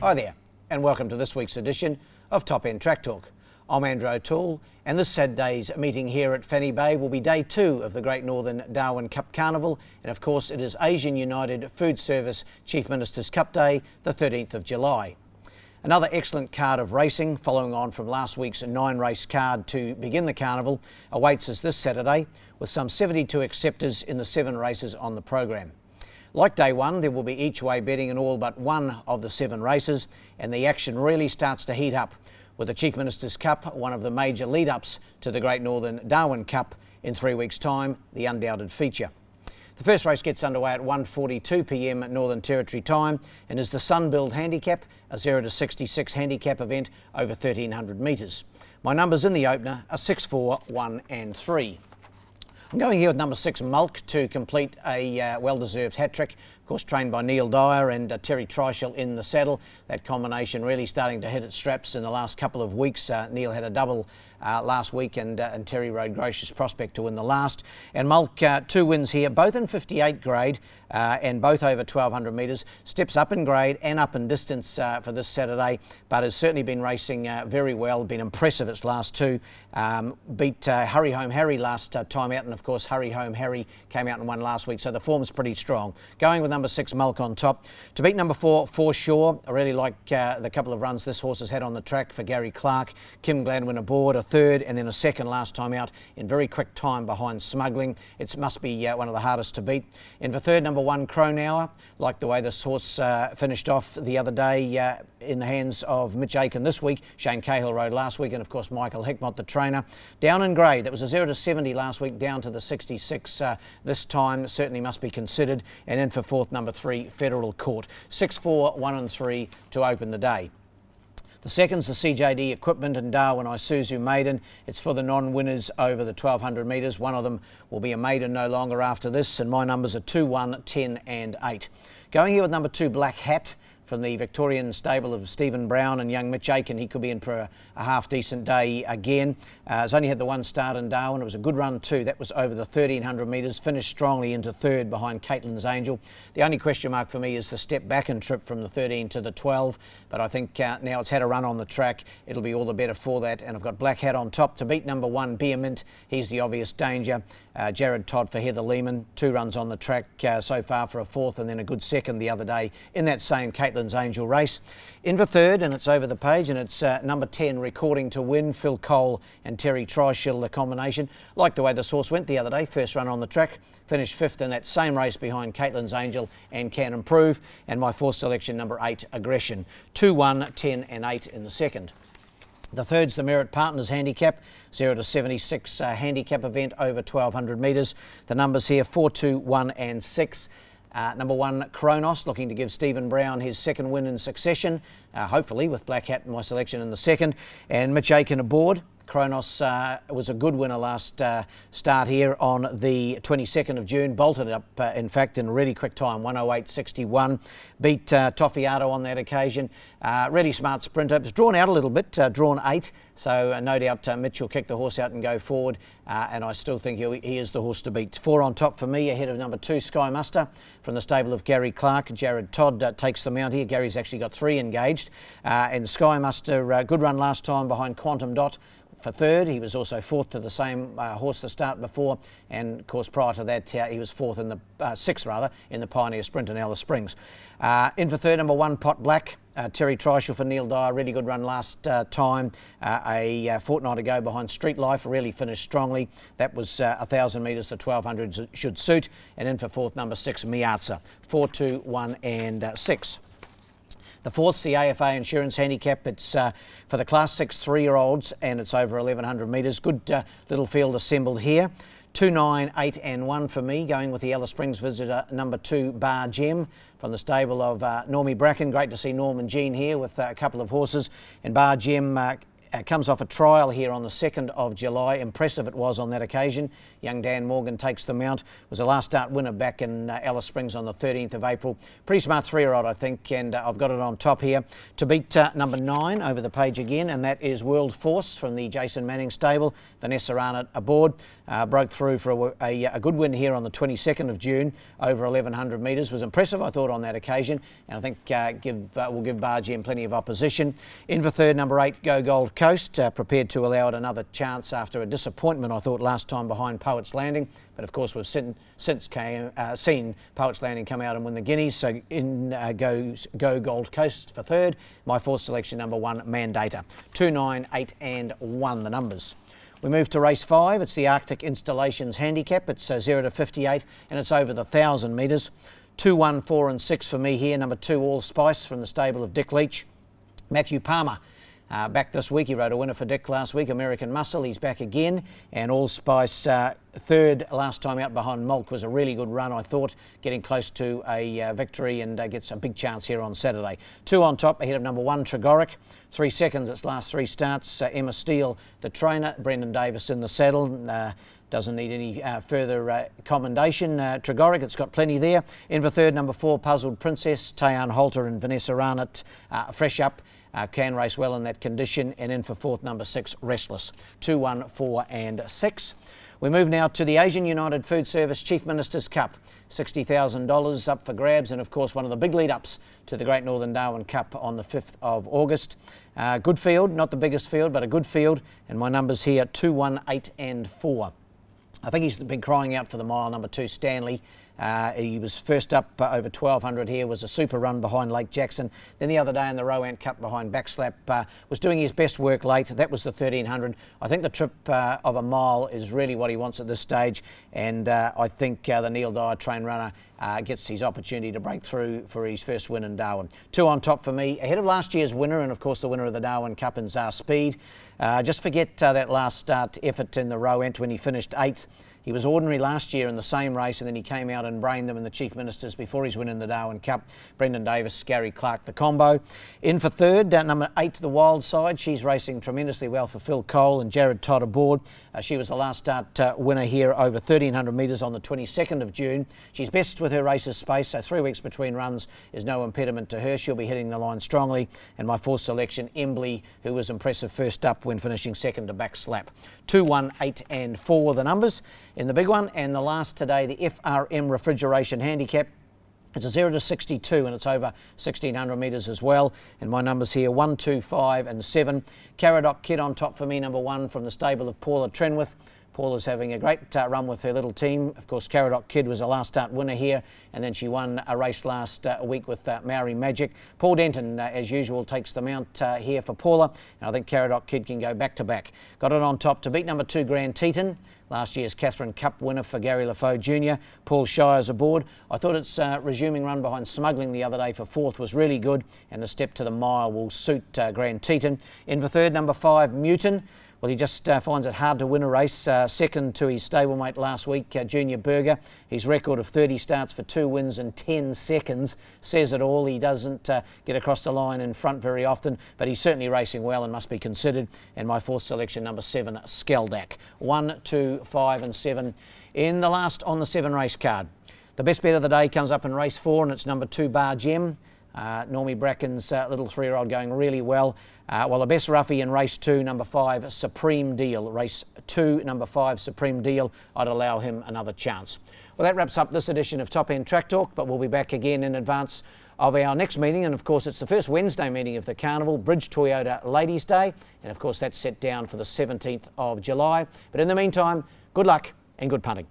Hi there, and welcome to this week's edition of Top End Track Talk. I'm Andrew O'Toole, and this Saturday's meeting here at Fanny Bay will be day 2 of the Great Northern Darwin Cup Carnival, and of course it is Asian United Food Service Chief Minister's Cup Day, the 13th of July. Another excellent card of racing, following on from last week's 9-race card to begin the carnival, awaits us this Saturday, with some 72 acceptors in the 7 races on the program. Like day 1, there will be each-way betting in all but one of the 7 races, and the action really starts to heat up, with the Chief Minister's Cup one of the major lead-ups to the Great Northern Darwin Cup in 3 weeks' time, the undoubted feature. The first race gets underway at 1:42 p.m. at Northern Territory time and is the Sunbuild Handicap, a 0 to 66 handicap event over 1,300 metres. My numbers in the opener are 6, 4, 1 and 3. I'm going here with number 6, Mulk, to complete a well-deserved hat-trick. Of course, trained by Neil Dyer and Terry Treichel in the saddle. That combination really starting to hit its straps in the last couple of weeks. Neil had a double last week and Terry rode Gracious Prospect to win the last. And Mulk, 2 wins here, both in 58 grade and both over 1,200 metres. Steps up in grade and up in distance for this Saturday, but has certainly been racing very well, been impressive its last 2. Beat Hurry Home Harry last time out, and of course Hurry Home Harry came out and won last week, so the form's pretty strong. Going with number 6, Mulk on top. To beat number 4, Foreshore. I really like the couple of runs this horse has had on the track for Gary Clark. Kim Gladwin aboard, a 3rd and then a 2nd last time out in very quick time behind Smuggling. It must be one of the hardest to beat. And for 3rd, number 1, Cronauer. Like the way this horse finished off the other day in the hands of Mitch Aiken this week. Shane Cahill rode last week, and of course Michael Hickmott, the trainer. Down in grade, that was a 0 to 70 last week, down to the 66 this time. Certainly must be considered. And in for 4th, number 3, Federal Court. 6, 4, 1 and 3 to open the day. The second's the CJD Equipment and Darwin Isuzu Maiden. It's for the non-winners over the 1,200 metres. One of them will be a maiden no longer after this, and my numbers are 2, 1, 10 and 8. Going here with number 2, Black Hat, from the Victorian stable of Stephen Brown and young Mitch Aiken. He could be in for a half-decent day again. Has only had the 1 start in Darwin. It was a good run too. That was over the 1,300 metres. Finished strongly into 3rd behind Caitlin's Angel. The only question mark for me is the step back and trip from the 13 to the 12. But I think now it's had a run on the track, it'll be all the better for that. And I've got Black Hat on top to beat number 1, Beer Mint. He's the obvious danger. Jared Todd for Heather Lehman. 2 runs on the track so far for a 4th and then a good 2nd the other day in that same Caitlin's Angel race. In for 3rd, and it's over the page, and it's number 10, Recording to Win. Phil Cole and Terry Treichel, the combination. Like the way this horse went the other day, first run on the track, finished 5th in that same race behind Caitlin's Angel and Can Improve. And my 4th selection, number 8, Aggression. 2, 1, 10 and 8 in the 2nd. The 3rd's the Merit Partners Handicap, 0 to 76 handicap event over 1,200 metres. The numbers here 4, 2, 1 and 6. Number 1, Kronos, looking to give Stephen Brown his 2nd win in succession, hopefully with Black Hat in my selection in the 2nd. And Mitch Aiken aboard. Kronos was a good winner last start here on the 22nd of June. Bolted up, in fact, in a really quick time, 1:08.61. Beat Toffiato on that occasion. Really smart sprinter. It was drawn out a little bit, drawn 8. So no doubt Mitch will kick the horse out and go forward. And I still think he is the horse to beat. 4 on top for me, ahead of number 2, Sky Muster, from the stable of Gary Clark. Jared Todd takes the mount here. Gary's actually got 3 engaged. And Sky Muster, good run last time behind Quantum Dot for 3rd. He was also 4th to the same horse to start before, and of course prior to that he was 4th in the 6th rather in the Pioneer Sprint in Alice Springs. In for 3rd, number 1, Pot Black. Terry Treichel for Neil Dyer, really good run last time, a fortnight ago behind Street Life, really finished strongly. That was 1,000 metres to 1,200 should suit. And in for 4th, number 6, Miazza. 4, 2, 1 and 6. The 4th's the AFA Insurance Handicap. It's for the Class 6 3-year-olds, and it's over 1,100 metres. Good little field assembled here. 2, 9, 8 and 1 for me, going with the Alice Springs visitor, number 2, Bar Gem, from the stable of Normie Bracken. Great to see Norm and Jean here with a couple of horses. And Bar Gem comes off a trial here on the 2nd of July. Impressive it was on that occasion. Young Dan Morgan takes the mount. Was a last start winner back in Alice Springs on the 13th of April. Pretty smart 3-year-old, I think, and I've got it on top here. To beat number 9 over the page again, and that is World Force from the Jason Manning stable. Vanessa Arnott aboard. broke through for a good win here on the 22nd of June, over 1,100 metres. Was impressive, I thought, on that occasion, and I think will give Bar Gem plenty of opposition. In for third, number 8, Go Gold Coast, prepared to allow it another chance after a disappointment, I thought, last time behind Poets Landing. But of course, we've since seen Poets Landing come out and win the Guineas. So in goes Go Gold Coast for third. My fourth selection, number 1, Mandator. 2, 9, 8 and 1, the numbers. We move to race 5. It's the Arctic Installations Handicap. It's 0 to 58 and it's over the 1,000 metres. 2, 1, 4 and 6 for me here. Number 2, Allspice from the stable of Dick Leach. Matthew Palmer. Back this week, he rode a winner for Dick last week, American Muscle. He's back again, and Allspice third last time out behind Mulk was a really good run, I thought, getting close to a victory, and gets a big chance here on Saturday. 2 on top ahead of number 1, Tregoric. 3 seconds its last 3 starts. Emma Steele, the trainer. Brendan Davis in the saddle. Doesn't need any further commendation. Tregoric, it's got plenty there. In for third, number 4, Puzzled Princess. Tayan Holter and Vanessa Arnott fresh up. Can race well in that condition. And in for fourth, number 6, Restless. 2, 1, 4 and 6. We move now to the Asian United Food Service Chief Minister's Cup. $60,000 up for grabs, and of course one of the big lead-ups to the Great Northern Darwin Cup on the 5th of August. Good field, not the biggest field, but a good field. And my numbers here, 2, 1, 8 and 4. I think he's been crying out for the mile, number 2, Stanley. He was first up over 1,200 here, was a super run behind Lake Jackson. Then the other day in the Rowan Cup behind Backslap, was doing his best work late. That was the 1,300. I think the trip of a mile is really what he wants at this stage, and I think the Neil Dyer train runner gets his opportunity to break through for his first win in Darwin. 2 on top for me, ahead of last year's winner, and of course the winner of the Darwin Cup in Zar Speed. Just forget that last start effort in the Rowan when he finished 8th. He was ordinary last year in the same race, and then he came out and brained them in the Chief Ministers before his win in the Darwin Cup. Brendan Davis, Gary Clark, the combo. In for third, number 8, The Wild Side. She's racing tremendously well for Phil Cole and Jared Todd aboard. She was the last start winner here over 1,300 metres on the 22nd of June. She's best with her races space, so 3 weeks between runs is no impediment to her. She'll be hitting the line strongly. And my fourth selection, Embley, who was impressive first up when finishing second to Backslap. 2, 1, 8 and 4 the numbers in the big one. And the last today, the FRM Refrigeration Handicap. It's a 0 to 62 and it's over 1,600 metres as well. And my numbers here, 1, 2, 5 and 7. Caradoc Kid on top for me, number 1 from the stable of Paula Trenwith. Paula's having a great run with her little team. Of course, Caradoc Kid was a last start winner here, and then she won a race last week with Maori Magic. Paul Denton, as usual, takes the mount here for Paula, and I think Caradoc Kid can go back to back. Got it on top to beat number 2, Grand Teton. Last year's Catherine Cup winner for Gary Lafoe Jr. Paul Shires aboard. I thought its resuming run behind Smuggling the other day for fourth was really good, and the step to the mile will suit Grand Teton. In for third, number 5, Mutin. Well, he just finds it hard to win a race. Second to his stablemate last week, Junior Berger. His record of 30 starts for 2 wins in 10 seconds says it all. He doesn't get across the line in front very often, but he's certainly racing well and must be considered. And my fourth selection, number 7, Skeldak. 1, 2, 5 and 7 in the last on the 7 race card. The best bet of the day comes up in race 4, and it's number 2, Bar Gem. Normie Bracken's little 3-year-old going really well. Well, the best roughie in race 2, number 5, Supreme Deal. Race 2, number 5, Supreme Deal. I'd allow him another chance. Well, that wraps up this edition of Top End Track Talk, but we'll be back again in advance of our next meeting. And of course, it's the first Wednesday meeting of the Carnival, Bridge Toyota Ladies' Day. And of course, that's set down for the 17th of July. But in the meantime, good luck and good punting.